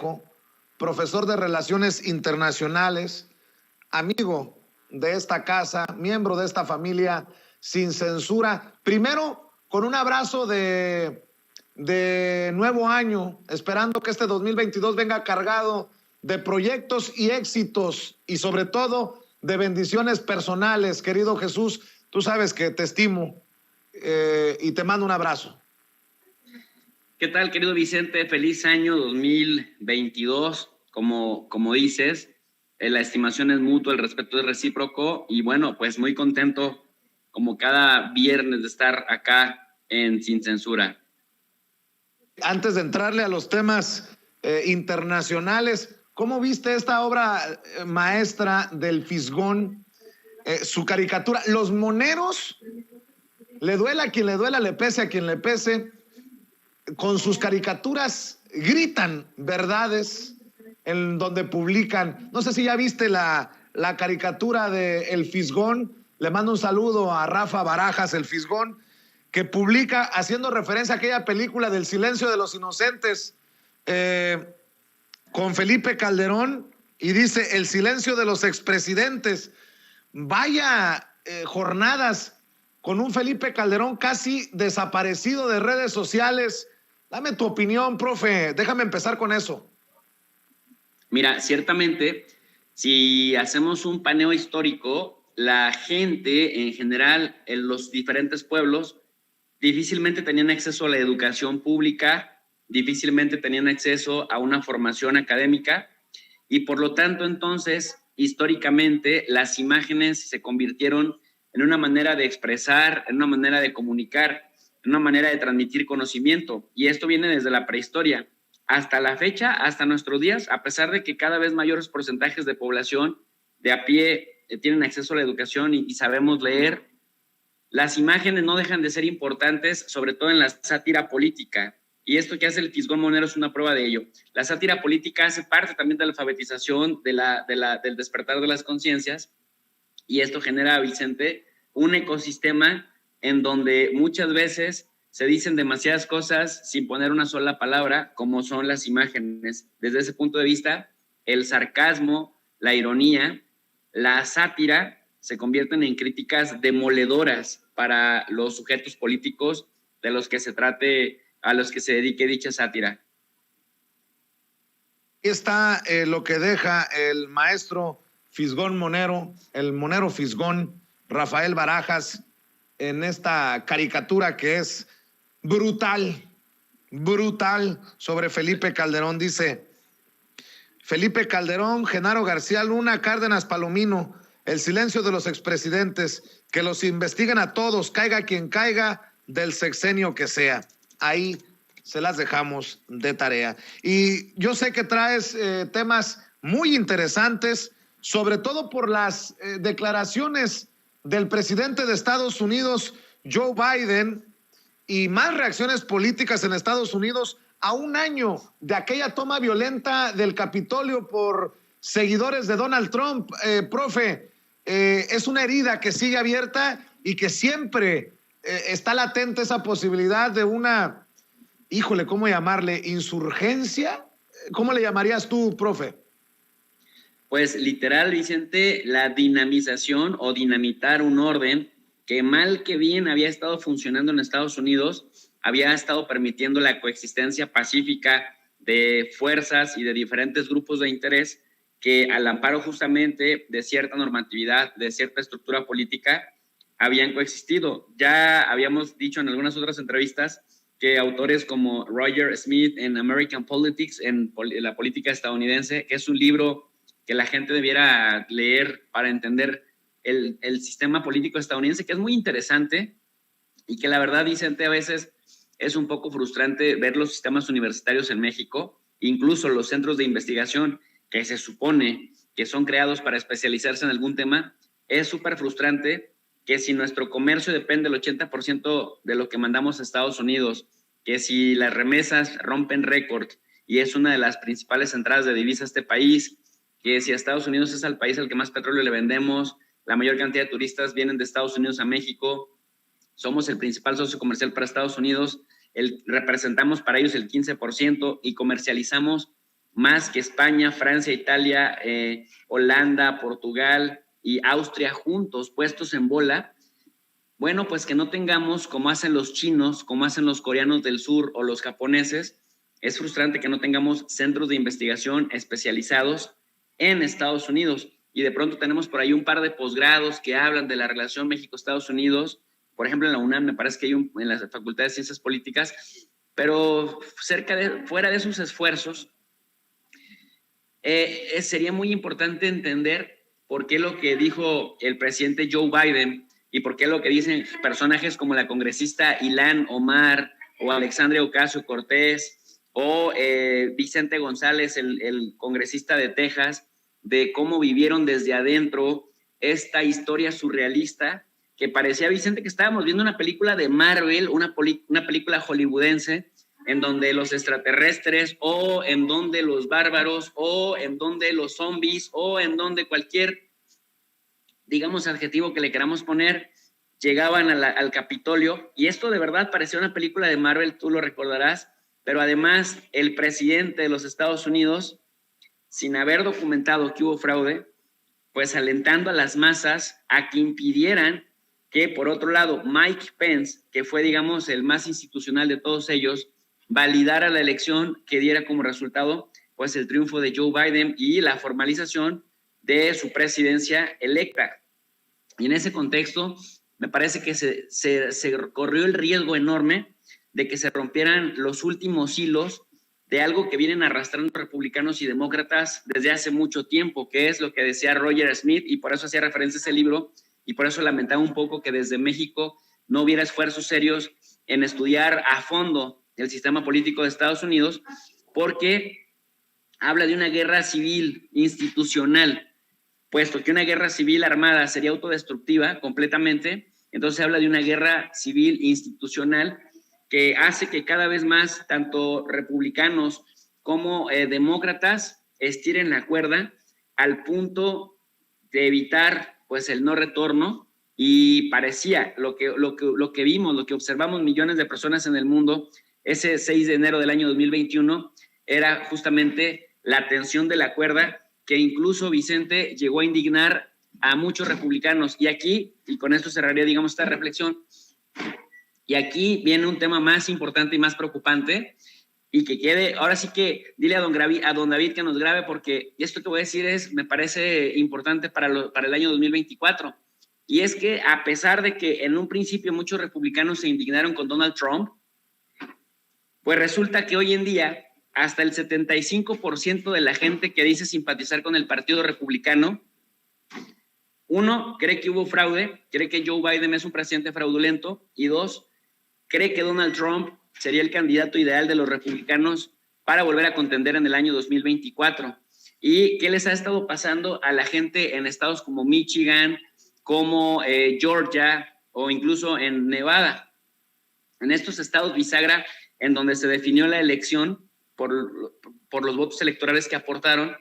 Trejo, profesor de Relaciones Internacionales, amigo de esta casa, miembro de esta familia Sin Censura. Primero, con un abrazo de nuevo año, esperando que este 2022 venga cargado de proyectos y éxitos y sobre todo de bendiciones personales. Querido Jesús, tú sabes que te estimo y te mando un abrazo. ¿Qué tal, querido Vicente? Feliz año 2022. Como dices, la estimación es mutua, el respeto es recíproco y bueno, pues muy contento como cada viernes de estar acá en Sin Censura. Antes de entrarle a los temas internacionales, ¿cómo viste esta obra maestra del Fisgón? Su caricatura, los moneros, le duela a quien le duela, le pese a quien le pese, con sus caricaturas gritan verdades en donde publican. No sé si ya viste la caricatura de El Fisgón. Le mando un saludo a Rafa Barajas, El Fisgón, que publica haciendo referencia a aquella película del Silencio de los Inocentes con Felipe Calderón, y dice El silencio de los expresidentes. Vaya jornadas con un Felipe Calderón casi desaparecido de redes sociales. Dame tu opinión, profe. Déjame empezar con eso. Mira, ciertamente, si hacemos un paneo histórico, la gente en general en los diferentes pueblos difícilmente tenían acceso a la educación pública, difícilmente tenían acceso a una formación académica y por lo tanto entonces históricamente las imágenes se convirtieron en una manera de expresar, en una manera de comunicar, en una manera de transmitir conocimiento, y esto viene desde la prehistoria hasta la fecha, hasta nuestros días, a pesar de que cada vez mayores porcentajes de población de a pie tienen acceso a la educación y sabemos leer. Las imágenes no dejan de ser importantes, sobre todo en la sátira política. Y esto que hace el Fisgón Monero es una prueba de ello. La sátira política hace parte también de la alfabetización, del despertar de las conciencias. Y esto genera, Vicente, un ecosistema en donde muchas veces se dicen demasiadas cosas sin poner una sola palabra, como son las imágenes. Desde ese punto de vista, el sarcasmo, la ironía, la sátira se convierten en críticas demoledoras para los sujetos políticos de los que se trate, a los que se dedique dicha sátira. Aquí está lo que deja el maestro Fisgón Monero, el Monero Fisgón, Rafael Barajas, en esta caricatura que es brutal, brutal, sobre Felipe Calderón. Dice: Felipe Calderón, Genaro García Luna, Cárdenas Palomino, el silencio de los expresidentes, que los investiguen a todos, caiga quien caiga, del sexenio que sea. Ahí se las dejamos de tarea. Y yo sé que traes temas muy interesantes, sobre todo por las declaraciones del presidente de Estados Unidos, Joe Biden, y más reacciones políticas en Estados Unidos a un año de aquella toma violenta del Capitolio por seguidores de Donald Trump. Profe, es una herida que sigue abierta y que siempre está latente esa posibilidad de una, híjole, ¿cómo llamarle? ¿Insurgencia? ¿Cómo le llamarías tú, profe? Pues literal, Vicente, la dinamización o dinamitar un orden que mal que bien había estado funcionando en Estados Unidos, había estado permitiendo la coexistencia pacífica de fuerzas y de diferentes grupos de interés que al amparo justamente de cierta normatividad, de cierta estructura política, habían coexistido. Ya habíamos dicho en algunas otras entrevistas que autores como Roger Smith en American Politics, en la política estadounidense, que es un libro que la gente debiera leer para entender el sistema político estadounidense, que es muy interesante y que la verdad, Vicente, a veces es un poco frustrante ver los sistemas universitarios en México, incluso los centros de investigación que se supone que son creados para especializarse en algún tema. Es súper frustrante que si nuestro comercio depende del 80% de lo que mandamos a Estados Unidos, que si las remesas rompen récord y es una de las principales entradas de divisas a este país, que si a Estados Unidos es el país al que más petróleo le vendemos, la mayor cantidad de turistas vienen de Estados Unidos a México, somos el principal socio comercial para Estados Unidos, representamos para ellos el 15% y comercializamos más que España, Francia, Italia, Holanda, Portugal y Austria juntos, puestos en bola. Bueno, pues que no tengamos, como hacen los chinos, como hacen los coreanos del sur o los japoneses, es frustrante que no tengamos centros de investigación especializados en Estados Unidos. Y de pronto tenemos por ahí un par de posgrados que hablan de la relación México-Estados Unidos. Por ejemplo, en la UNAM me parece que hay en la Facultad de Ciencias Políticas, pero fuera de esos esfuerzos, sería muy importante entender por qué lo que dijo el presidente Joe Biden y por qué lo que dicen personajes como la congresista Ilhan Omar o Alexandria Ocasio-Cortez o Vicente González, el congresista de Texas, de cómo vivieron desde adentro esta historia surrealista que parecía, Vicente, que estábamos viendo una película de Marvel, una película hollywoodense, en donde los extraterrestres o en donde los bárbaros o en donde los zombies o en donde cualquier, digamos, adjetivo que le queramos poner, llegaban al Capitolio. Y esto de verdad parecía una película de Marvel, tú lo recordarás, pero además el presidente de los Estados Unidos, sin haber documentado que hubo fraude, pues alentando a las masas a que impidieran que, por otro lado, Mike Pence, que fue, digamos, el más institucional de todos ellos, validara la elección que diera como resultado, pues, el triunfo de Joe Biden y la formalización de su presidencia electa. Y en ese contexto, me parece que se corrió el riesgo enorme de que se rompieran los últimos hilos de algo que vienen arrastrando republicanos y demócratas desde hace mucho tiempo, que es lo que decía Roger Smith, y por eso hacía referencia a ese libro, y por eso lamentaba un poco que desde México no hubiera esfuerzos serios en estudiar a fondo el sistema político de Estados Unidos, porque habla de una guerra civil institucional, puesto que una guerra civil armada sería autodestructiva completamente. Entonces habla de una guerra civil institucional que hace que cada vez más tanto republicanos como demócratas estiren la cuerda al punto de evitar, pues, el no retorno. Y parecía lo que vimos, lo que observamos millones de personas en el mundo ese 6 de enero del año 2021 era justamente la tensión de la cuerda, que incluso, Vicente, llegó a indignar a muchos republicanos. Y aquí, y con esto cerraría, digamos, esta reflexión, y aquí viene un tema más importante y más preocupante, y que quede, ahora sí que dile a don David que nos grabe, porque esto que voy a decir me parece importante para el año 2024. Y es que, a pesar de que en un principio muchos republicanos se indignaron con Donald Trump, pues resulta que hoy en día hasta el 75% de la gente que dice simpatizar con el Partido Republicano, uno, cree que hubo fraude, cree que Joe Biden es un presidente fraudulento, y dos, cree que Donald Trump sería el candidato ideal de los republicanos para volver a contender en el año 2024. ¿Y qué les ha estado pasando a la gente en estados como Michigan, como Georgia o incluso en Nevada? En estos estados bisagra, en donde se definió la elección por los votos electorales que aportaron,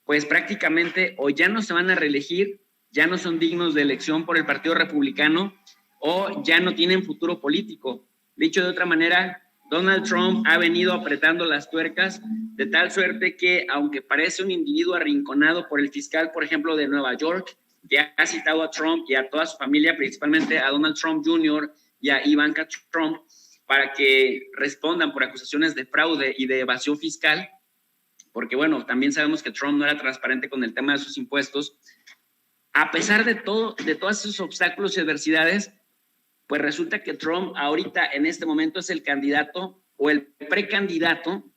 pues prácticamente o ya no se van a reelegir, ya no son dignos de elección por el Partido Republicano, o ya no tienen futuro político. Dicho de otra manera, Donald Trump ha venido apretando las tuercas de tal suerte que, aunque parece un individuo arrinconado por el fiscal, por ejemplo, de Nueva York, que ha citado a Trump y a toda su familia, principalmente a Donald Trump Jr. y a Ivanka Trump, para que respondan por acusaciones de fraude y de evasión fiscal, porque, bueno, también sabemos que Trump no era transparente con el tema de sus impuestos. A pesar de todos esos obstáculos y adversidades, pues resulta que Trump ahorita, en este momento, es el candidato o el precandidato,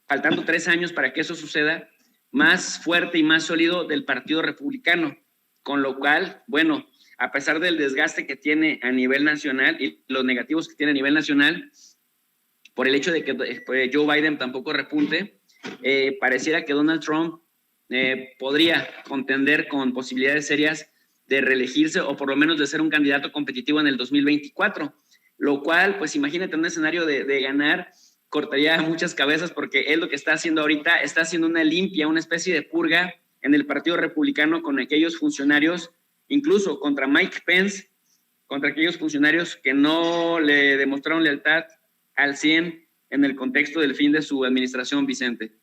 faltando 3 años para que eso suceda, más fuerte y más sólido del Partido Republicano. Con lo cual, bueno, a pesar del desgaste que tiene a nivel nacional y los negativos que tiene a nivel nacional, por el hecho de que Joe Biden tampoco repunte, pareciera que Donald Trump podría contender con posibilidades serias de reelegirse o por lo menos de ser un candidato competitivo en el 2024, lo cual, pues imagínate, un escenario de ganar, cortaría muchas cabezas, porque él lo que está haciendo ahorita, está haciendo una limpia, una especie de purga en el Partido Republicano con aquellos funcionarios, incluso contra Mike Pence, contra aquellos funcionarios que no le demostraron lealtad al 100 en el contexto del fin de su administración, Vicente.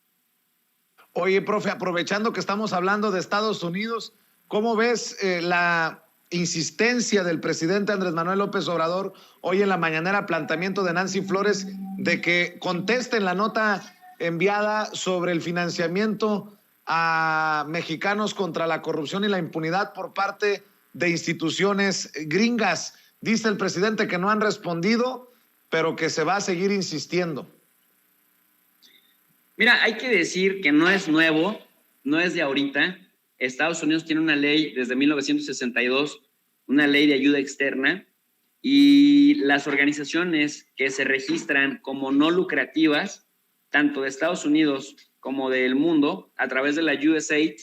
Oye, profe, aprovechando que estamos hablando de Estados Unidos, ¿cómo ves la insistencia del presidente Andrés Manuel López Obrador hoy en la mañanera, planteamiento de Nancy Flores de que contesten la nota enviada sobre el financiamiento a mexicanos contra la corrupción y la impunidad por parte de instituciones gringas? Dice el presidente que no han respondido, pero que se va a seguir insistiendo. Mira, hay que decir que no es nuevo, no es de ahorita. Estados Unidos tiene una ley desde 1962, una ley de ayuda externa, y las organizaciones que se registran como no lucrativas, tanto de Estados Unidos como del mundo, a través de la USAID,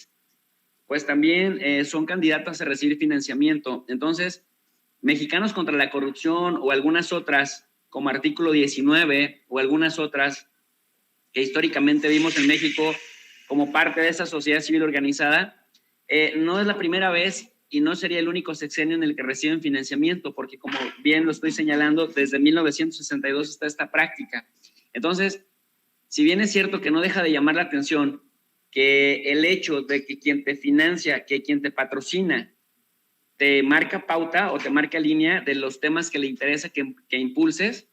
pues también son candidatas a recibir financiamiento. Entonces, Mexicanos contra la Corrupción o algunas otras, como Artículo 19 o algunas otras que históricamente vimos en México como parte de esa sociedad civil organizada, no es la primera vez y no sería el único sexenio en el que reciben financiamiento, porque como bien lo estoy señalando, desde 1962 está esta práctica. Entonces, si bien es cierto que no deja de llamar la atención que el hecho de que quien te financia, que quien te patrocina, te marca pauta o te marca línea de los temas que le interesa que impulses,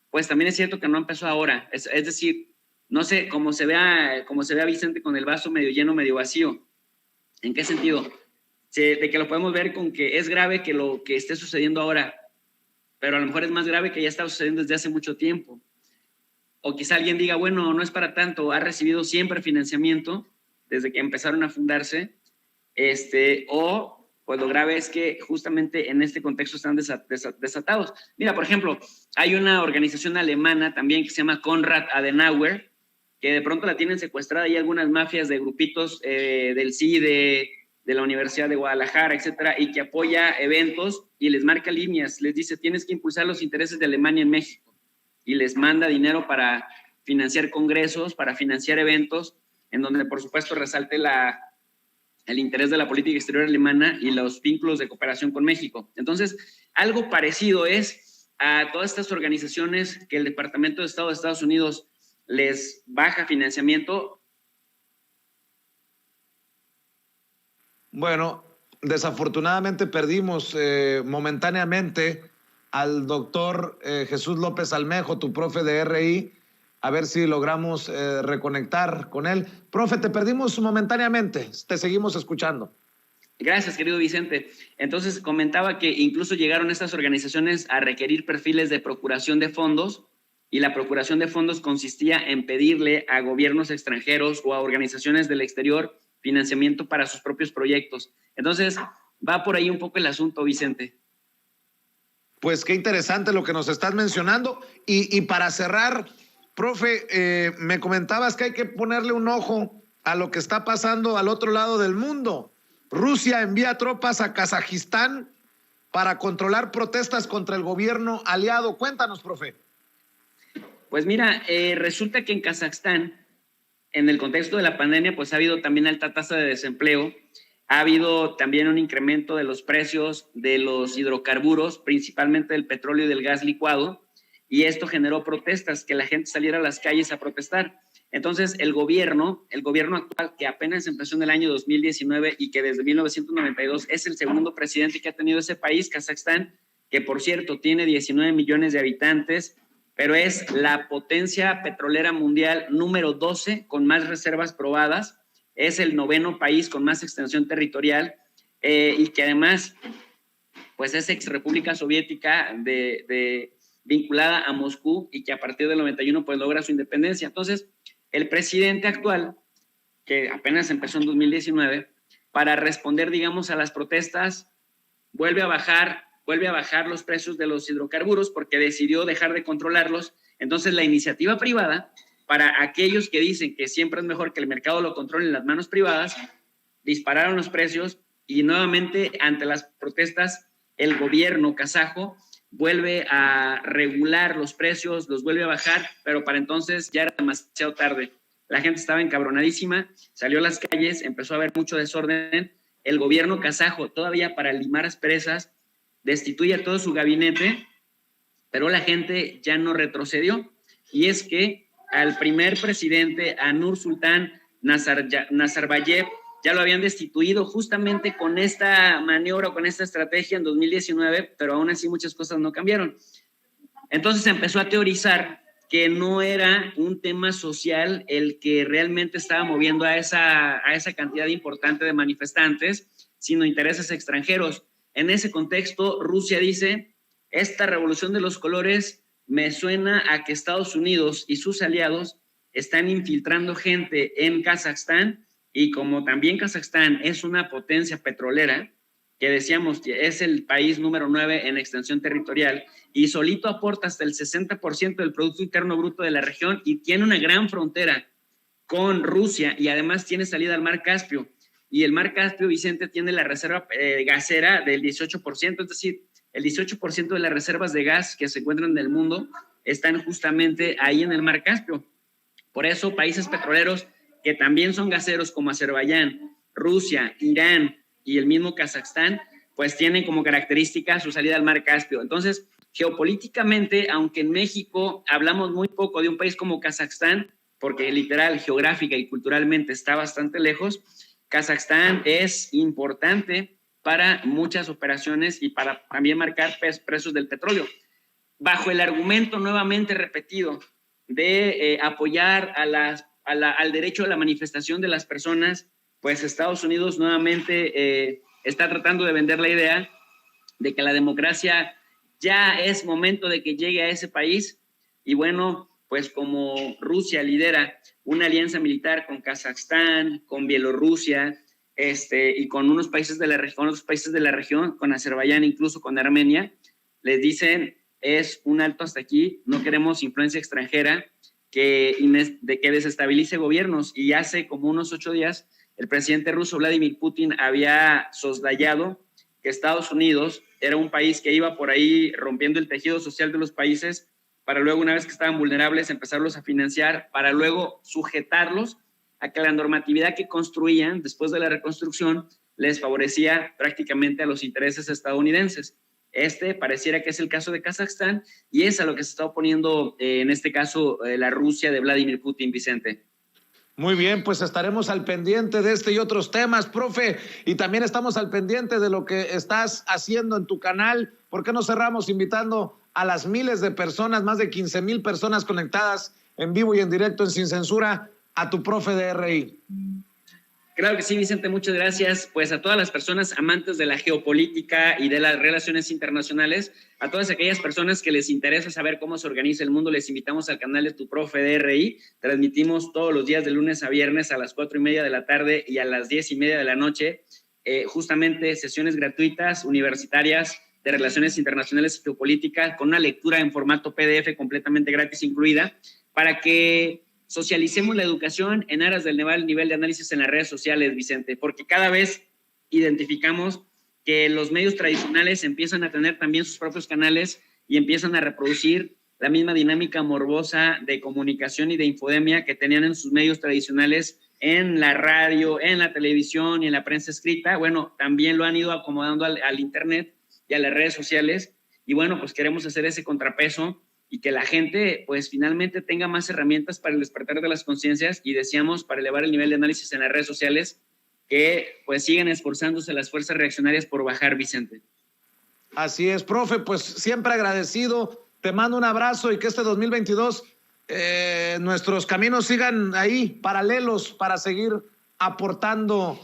pues también es cierto que no empezó ahora. Es decir, no sé cómo se vea Vicente con el vaso medio lleno, medio vacío. ¿En qué sentido? De que lo podemos ver con que es grave que lo que esté sucediendo ahora, pero a lo mejor es más grave que ya está sucediendo desde hace mucho tiempo. O quizá alguien diga, bueno, no es para tanto, ha recibido siempre financiamiento desde que empezaron a fundarse, o pues lo grave es que justamente en este contexto están desatados. Mira, por ejemplo, hay una organización alemana también que se llama Konrad Adenauer, que de pronto la tienen secuestrada y algunas mafias de grupitos del CIDE, de la Universidad de Guadalajara, etcétera, y que apoya eventos y les marca líneas, les dice, tienes que impulsar los intereses de Alemania en México, y les manda dinero para financiar congresos, para financiar eventos, en donde por supuesto resalte el interés de la política exterior alemana y los vínculos de cooperación con México. Entonces, algo parecido es a todas estas organizaciones que el Departamento de Estado de Estados Unidos les baja financiamiento. Bueno, desafortunadamente perdimos momentáneamente al doctor Jesús López Almejo, tu profe de RI, a ver si logramos reconectar con él. Profe, te perdimos momentáneamente, te seguimos escuchando. Gracias, querido Vicente. Entonces, comentaba que incluso llegaron estas organizaciones a requerir perfiles de procuración de fondos, y la procuración de fondos consistía en pedirle a gobiernos extranjeros o a organizaciones del exterior financiamiento para sus propios proyectos. Entonces, va por ahí un poco el asunto, Vicente. Pues qué interesante lo que nos estás mencionando. Y para cerrar, profe, me comentabas que hay que ponerle un ojo a lo que está pasando al otro lado del mundo. Rusia envía tropas a Kazajistán para controlar protestas contra el gobierno aliado. Cuéntanos, profe. Pues mira, resulta que en Kazajstán, en el contexto de la pandemia, pues ha habido también alta tasa de desempleo, ha habido también un incremento de los precios de los hidrocarburos, principalmente del petróleo y del gas licuado, y esto generó protestas, que la gente saliera a las calles a protestar. Entonces, el gobierno actual, que apenas empezó en el año 2019 y que desde 1992 es el segundo presidente que ha tenido ese país, Kazajstán, que por cierto tiene 19 millones de habitantes, pero es la potencia petrolera mundial número 12 con más reservas probadas, es el 9º país con más extensión territorial, y que además pues es ex república soviética vinculada a Moscú, y que a partir del 91 pues logra su independencia. Entonces, el presidente actual, que apenas empezó en 2019, para responder, digamos, a las protestas, vuelve a bajar los precios de los hidrocarburos porque decidió dejar de controlarlos. Entonces, la iniciativa privada, para aquellos que dicen que siempre es mejor que el mercado lo controlen las manos privadas, dispararon los precios, y nuevamente ante las protestas el gobierno kazajo vuelve a regular los precios, los vuelve a bajar, pero para entonces ya era demasiado tarde. La gente estaba encabronadísima, salió a las calles, empezó a haber mucho desorden. El gobierno kazajo, todavía para limar asperezas, destituye a todo su gabinete, pero la gente ya no retrocedió. Y es que al primer presidente, a Nur Sultán Nazarbayev ya lo habían destituido justamente con esta maniobra, con esta estrategia en 2019, pero aún así muchas cosas no cambiaron. Entonces se empezó a teorizar que no era un tema social el que realmente estaba moviendo a esa cantidad importante de manifestantes, sino intereses extranjeros. En ese contexto, Rusia dice, esta revolución de los colores me suena a que Estados Unidos y sus aliados están infiltrando gente en Kazajstán, y como también Kazajstán es una potencia petrolera, que decíamos que es el país número 9 en extensión territorial y solito aporta hasta el 60% del Producto Interno Bruto de la región y tiene una gran frontera con Rusia y además tiene salida al Mar Caspio. Y el Mar Caspio, Vicente, tiene la reserva gasera del 18%, es decir, el 18% de las reservas de gas que se encuentran en el mundo están justamente ahí en el Mar Caspio. Por eso, países petroleros que también son gaseros como Azerbaiyán, Rusia, Irán y el mismo Kazajstán, pues tienen como característica su salida al Mar Caspio. Entonces, geopolíticamente, aunque en México hablamos muy poco de un país como Kazajstán, porque literal, geográfica y culturalmente está bastante lejos, Kazajstán es importante para muchas operaciones y para también marcar precios del petróleo. Bajo el argumento nuevamente repetido de apoyar al derecho a la manifestación de las personas, pues Estados Unidos nuevamente está tratando de vender la idea de que la democracia ya es momento de que llegue a ese país. Y bueno, pues como Rusia lidera una alianza militar con Kazajstán, con Bielorrusia, y con unos países de la región, con Azerbaiyán, incluso con Armenia, les dicen, es un alto hasta aquí, no queremos influencia extranjera que desestabilice gobiernos. Y hace como unos 8 días, el presidente ruso Vladimir Putin había soslayado que Estados Unidos era un país que iba por ahí rompiendo el tejido social de los países para luego, una vez que estaban vulnerables, empezarlos a financiar, para luego sujetarlos a que la normatividad que construían después de la reconstrucción les favorecía prácticamente a los intereses estadounidenses. Pareciera que es el caso de Kazajstán y es a lo que se está oponiendo en este caso la Rusia de Vladimir Putin, Vicente. Muy bien, pues estaremos al pendiente de este y otros temas, profe, y también estamos al pendiente de lo que estás haciendo en tu canal. ¿Por qué no cerramos invitando a las miles de personas, más de 15,000 personas conectadas en vivo y en directo en Sin Censura, a tu profe de RI? Claro que sí, Vicente, muchas gracias. Pues a todas las personas amantes de la geopolítica y de las relaciones internacionales, a todas aquellas personas que les interesa saber cómo se organiza el mundo, les invitamos al canal de Tu Profe de RI. Transmitimos todos los días de lunes a viernes a las 4:30 de la tarde y a las 10:30 de la noche, justamente sesiones gratuitas, universitarias, de relaciones internacionales y geopolítica, con una lectura en formato PDF completamente gratis incluida, para que socialicemos la educación en aras del nivel de análisis en las redes sociales, Vicente, porque cada vez identificamos que los medios tradicionales empiezan a tener también sus propios canales y empiezan a reproducir la misma dinámica morbosa de comunicación y de infodemia que tenían en sus medios tradicionales, en la radio, en la televisión y en la prensa escrita. Bueno, también lo han ido acomodando al internet y a las redes sociales, y bueno, pues queremos hacer ese contrapeso y que la gente pues finalmente tenga más herramientas para el despertar de las conciencias y deseamos para elevar el nivel de análisis en las redes sociales, que pues siguen esforzándose las fuerzas reaccionarias por bajar, Vicente. Así es, profe, pues siempre agradecido, te mando un abrazo y que este 2022 nuestros caminos sigan ahí, paralelos, para seguir aportando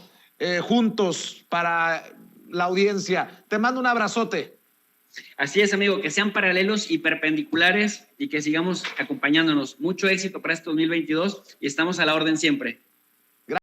juntos para la audiencia. Te mando un abrazote. Así es, amigo, que sean paralelos y perpendiculares y que sigamos acompañándonos. Mucho éxito para este 2022 y estamos a la orden siempre.